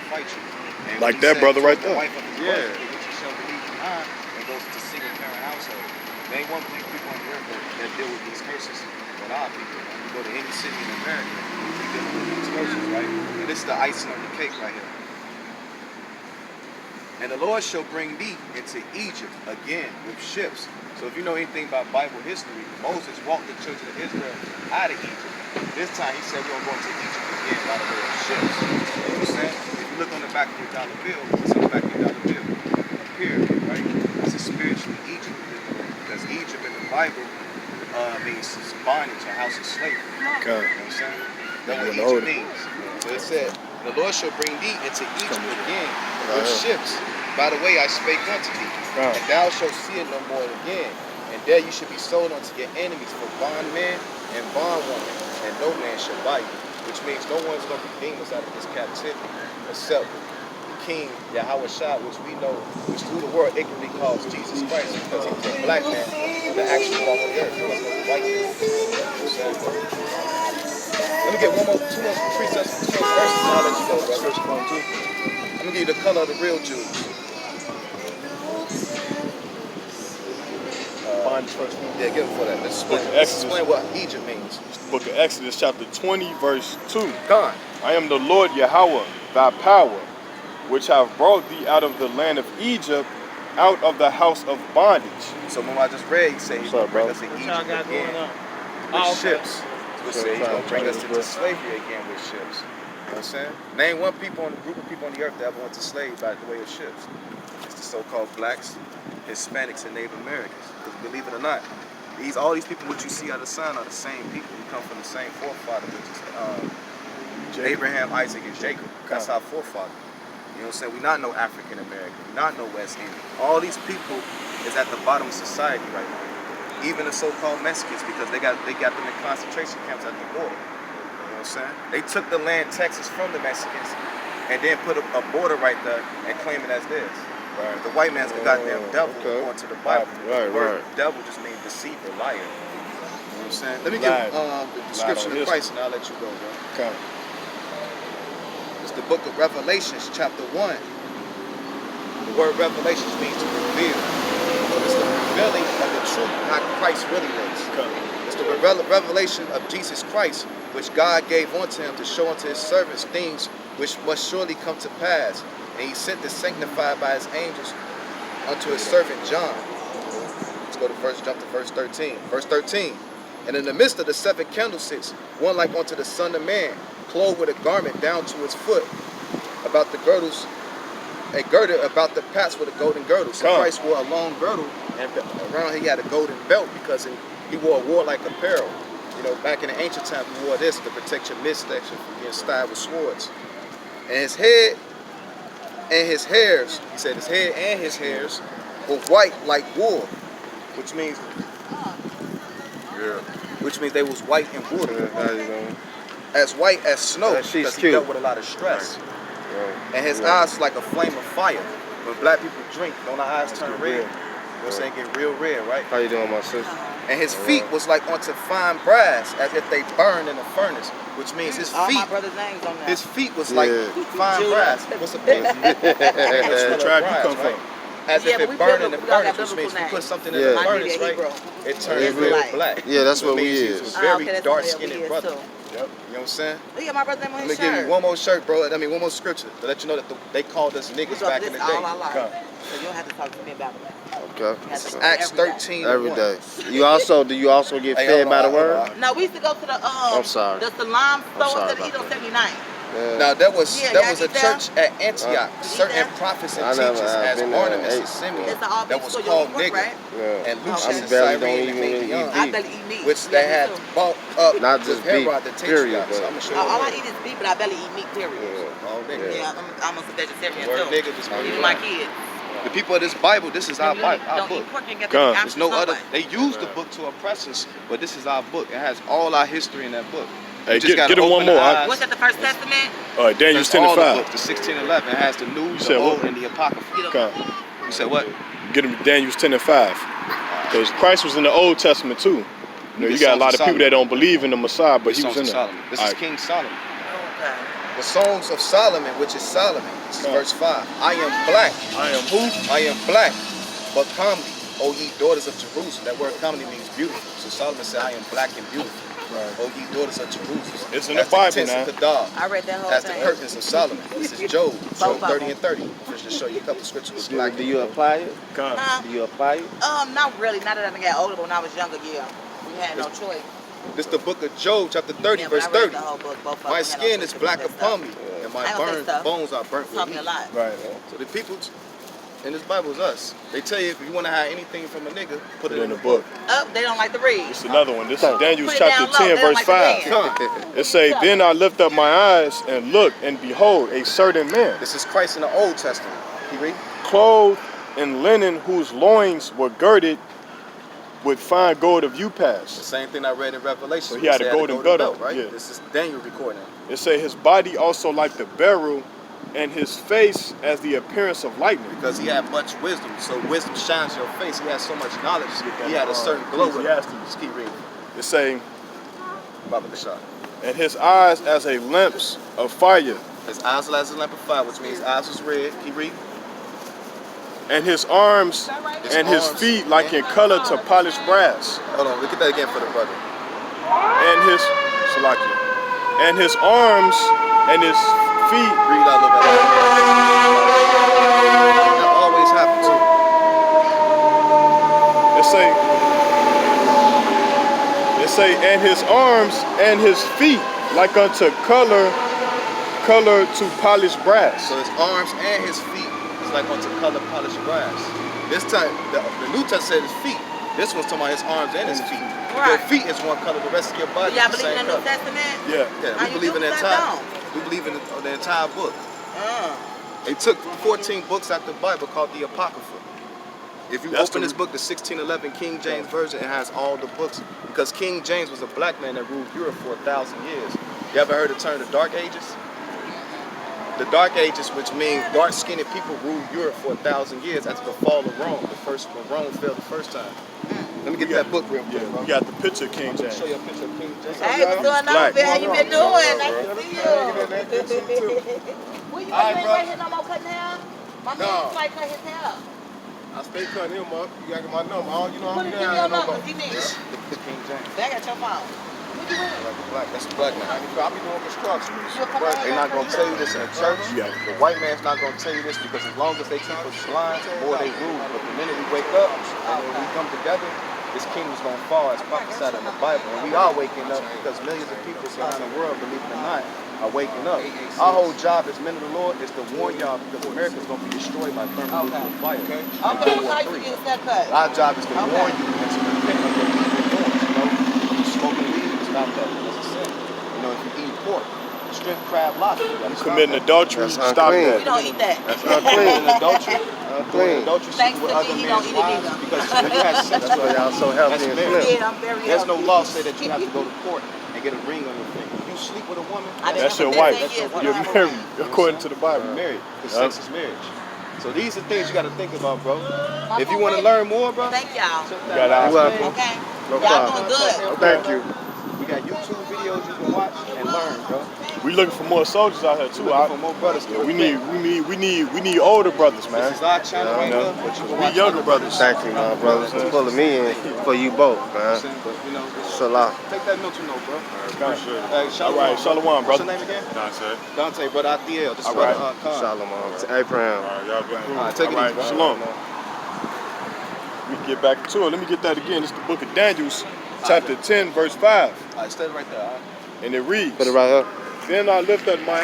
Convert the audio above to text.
fight you. And like that brother right there. Wife of his brother, which he shall believe behind, and goes to single parent household. There ain't one people on the earth that deal with these curses but our people. When you go to any city in America, we deal with these curses, right? And this is the icing on the cake right here. And the Lord shall bring thee into Egypt again with ships. So if you know anything about Bible history, Moses walked the children of Israel out of Egypt. This time he said we're going to go into Egypt again by the way of ships. You know what I'm saying? If you look on the back of your dollar bill, what's on the back of your dollar bill? A pyramid, right? It's a spiritual Egypt. Because Egypt in the Bible means bondage, a house of slavery. Okay. You know what I'm saying? That's what Egypt means. So it said, the Lord shall bring thee into Egypt again with ships. By the way, I spake unto thee, and thou shalt see it no more again. And there you should be sold unto your enemies for bondmen and bondwomen, and no man shall buy you. Which means no one's going to redeem us out of this captivity except the King Yahweh Shah, which we know, which through the world ignorantly calls Jesus Christ, because he was a black man that actually walked the earth. He wasn't a white man. Let me get two more precepts, 2 more verses, and I'll let you go, brother. I'm going to give you the color of the real Jews. Yeah, give it for that. Let's explain what Egypt means. Book of Exodus, chapter 20, verse 2. God. I am the Lord Yahweh, thy power, which have brought thee out of the land of Egypt, out of the house of bondage. So when I just read, he said he's going to bring us to Egypt again with ships. He's going to bring us into slavery again with ships. You know what I'm saying? Name one group of people on the earth that ever went to slave by the way of ships. It's the so-called blacks, Hispanics, and Native Americans. Because believe it or not, all these people which you see out of the sun are the same people who come from the same forefather, which is Abraham, Isaac, and Jacob. That's our forefather. You know what I'm saying? We're not no African American. We're not no West Indian. All these people is at the bottom of society right now. Even the so-called Mexicans, because they got them in concentration camps at the border. You know what I'm saying? They took the land Texas from the Mexicans and then put a border right there and claim it as theirs. Right. The white man's the goddamn devil according to the Bible. The word devil just means deceiver, liar. You know what I'm saying? Let me give the description of Christ and I'll let you go, bro. Okay. It's the book of Revelations, chapter 1. The word Revelations means to reveal. So it's the revealing of the truth, how Christ really is. Okay. It's the revelation of Jesus Christ, which God gave unto him to show unto his servants things which must surely come to pass. And he sent the sanctified by his angels unto his servant John. Let's go to jump to verse 13. Verse 13. And in the midst of the 7 candlesticks, one like unto the Son of Man, clothed with a garment down to his foot, about the girdles, a girdle about the paps with a golden girdle. So Christ wore a long girdle, and around he had a golden belt because he wore a warlike apparel. You know, back in the ancient times, he wore this to protect your midsection from being stabbed with swords. And his head and his hairs, he said his head and his hairs were white like wool, which means they was white and woolly, as white as snow, because he dealt with a lot of stress. And his eyes like a flame of fire. When black people drink, don't our eyes turn red? You know what I'm saying? Get real red, right? How you doing, my sister? And his feet was like unto fine brass, as if they burned in a furnace, which means his feet. All my brother's names on that. His feet was like fine brass. What's the place? What tribe you come from? As if it burned in the furnace, which means if you put something in the furnace, right? It turns real black. Yeah, that's what we is. He was a very dark-skinned brother. Yep. You know what I'm saying? Look at my brother's name on his shirt. Let me give you one more shirt, bro. One more scripture to let you know that they called us niggas back in the day. All our life. So you don't have to talk to me about it. Okay. Acts 13. Every day. Do you also get fed by the word? No, we used to go to the I'm sorry. the Salam store to eat on 79. Now there was a church at Antioch. Certain prophets and teachers as Barnabas and Simeon that was called nigger, and Lucius and Cyrene and Manaen, which they had bought up not just beef, period. So I'm gonna show you. All I eat is beef, but I barely eat meat, period. All nigga. Yeah, I'm a vegetarian too. Even my kids. The people of this Bible, this is our book. There's no other. They use the book to oppress us, but this is our book. It has all our history in that book. Hey, get him one more. What's that, the First Testament? Daniel 10 and 5. The 16:11. It has the New, the Old, and the Apocrypha. You said what? Get him Daniel 10 and 5. Because Christ was in the Old Testament too. You know, you got a lot of people that don't believe in the Messiah, but he was in there. This is King Solomon. Okay. The Songs of Solomon, which is Solomon. This is verse 5. I am black. I am who? I am black, but comely, O ye daughters of Jerusalem. That word comely means beautiful. So Solomon said, I am black and beautiful. Right. O ye daughters of Jerusalem. It's in the Bible now. I read that whole That's thing. the curtains of Solomon. This is Job. Job 30 and 30. Just to show you a couple scriptures with black. Do you apply it? Huh? Do you apply it? Not really. Not that I got older, but when I was younger, yeah. We had no choice. This is the book of Job, chapter 30, Yeah, verse but I read 30. the whole book, both of My them. skin is black upon me, and my bones are burnt with Taught me heat. a lot. Right. So the people in this Bible is us. They tell you if you want to hide anything from a nigga, put it in the book. Oh, they don't like to read. It's another one. This is Daniel Put it chapter down low. 10, They don't verse like 5. to read. It say, then I lift up my eyes and look, and behold, a certain man, This is Christ in the Old Testament. You read? clothed in linen, whose loins were girded with fine gold of The Upas. same thing I read in Revelation. So he had a golden belt, right? yeah. This is Daniel recording. It say his body also like the beryl, and his face as the appearance of lightning. Because he had much wisdom. So wisdom shines your face. He had so much knowledge. He had a certain glow with him. Just keep reading. It say, Baba the shot. and his eyes as a lamps of fire, His eyes as a lamp of fire, which means eyes was red. Keep reading. and his arms and his feet like in color to polished brass. Hold on, look at that again for the brother. And his and his arms and his feet. Read out a little bit. That always happens to It say, and his arms and his feet like unto color to polished brass. So his arms and his feet is like onto color polished brass. This time, the New Testament said his feet. This one's talking about his arms and his feet. Right. Your feet is one color, the rest of your body Y'all is the believe in same the New color. Testament? Yeah. Yeah, How we you believe in do the that, entire. don't? We believe in the entire book. They took 14 books out the Bible called the Apocrypha. If you open this book, the 1611 King James Version, it has all the books. Because King James was a black man that ruled Europe for 1,000 years. You ever heard the term the Dark Ages? The Dark Ages, which means dark-skinned people ruled Europe for 1,000 years after the fall of Rome. When Rome fell the first time. Let me get that book real quick, bro. You got the picture of King James. Show you a picture of King James. Hey, what's going on, Black. man? How you been doing? Nice to see you. Where you All right, ain't bro. right here no more cutting hair? My man's like cut his hair. I stay cutting him up. You got my number. I don't, you know, Put it in your number. Give me. This is King James. They got your phone. What you with? Black. That's the black man. I be doing construction. They're not going to tell you this in a church. Yeah. The white man's not going to tell you this because as long as they keep us blind, the more they rule. But the minute we wake up and when we come together, this kingdom's going to fall as prophesied in the Bible. And we are waking up because millions of people around the world, believe it or not, are waking up. Our whole job as men of the Lord is to warn y'all because America's going to be destroyed by thermonuclear fire. Okay, how you get that cut? Our job is to warn you and to repent of what you've been doing. You know, if you smoking weed, stop that. That's a sin. You know, if you eat pork, shrimp, crab, lobster, you gotta stop Committing that. adultery, That's stop unclean. We that. don't eat that. That's not clean. Adultery. Clean. Adultery Thanks with to other me, he men's don't eat it wives either. because when you have sex, That's why y'all so healthy and marriage. slim. Yeah, I'm very There's no healthy. law say that you have to go to court and get a ring on your finger. If you sleep with a woman, That's your wife. You're married, according to the Bible. married. Because sex is marriage. So these are things you got to think about, bro. If you want to learn more, bro, Thank y'all. check You that got out. eyes. welcome. Okay. No Y'all problem. doing good. Thank you. We got YouTube videos you can watch and learn, bro. We looking for more soldiers out here too. Looking for more brothers. Yeah, we need older brothers, man. This is our channel right know, now. But you can we watch younger other brothers. Thank you, my brothers, for pulling me in for you both, man. But you know, Salah. take that mental note, bro. Hey, All Shalom. right, Shalom, What's brother. your name again? Dante. Dante, brother Athiel. This is All brother right. Khan. Shalom. Abraham. All right, y'all be cool. All right, take it easy, bro. Shalom. We get back to it. Let me get that again. It's the book of Daniel, chapter 10, verse 5. All right, stay right there, all right? And it reads, Put it right here. Then I lift up my